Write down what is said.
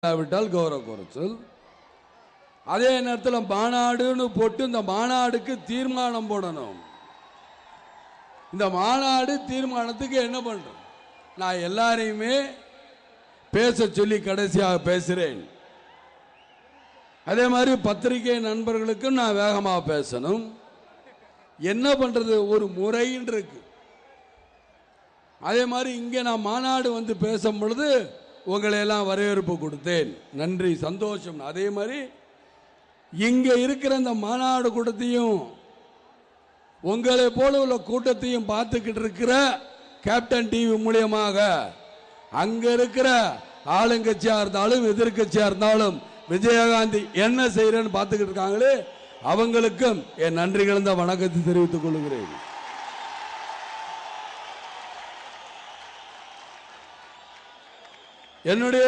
விட்டால் கௌரவ குறைச்சல். அதே நேரத்தில் மாநாடுன்னு போட்டு இந்த மாநாடுக்கு தீர்மானம் போடணும். இந்த மாநாடு தீர்மானத்துக்கு என்ன பண்றோம்? நான் எல்லாரையுமே பேச சொல்லி கடைசியாக பேசுறேன். அதே மாதிரி பத்திரிகை நண்பர்களுக்கும் நான் வேகமாக பேசணும். என்ன பண்றது, ஒரு முறைன்னு இருக்கு. அதே மாதிரி இங்கே நான் மாநாடு வந்து பேசும் பொழுது உங்களை எல்லாம் வரவேற்பு கொடுத்தேன், நன்றி, சந்தோஷம். அதே மாதிரி இங்கே இருக்கிற இந்த மாநாடு கூட்டத்தையும் உங்களை போல உள்ள கூட்டத்தையும் பார்த்துக்கிட்டு இருக்கிற கேப்டன் டிவி மூலியமாக அங்க இருக்கிற ஆளுங்கட்சியா இருந்தாலும் எதிர்கட்சியா இருந்தாலும் விஜயகாந்தி என்ன செய்யறேன்னு பார்த்துக்கிட்டு இருக்காங்களே, அவங்களுக்கும் என் நன்றி கலந்த வணக்கத்தை தெரிவித்துக் கொள்கிறேன். என்னுடைய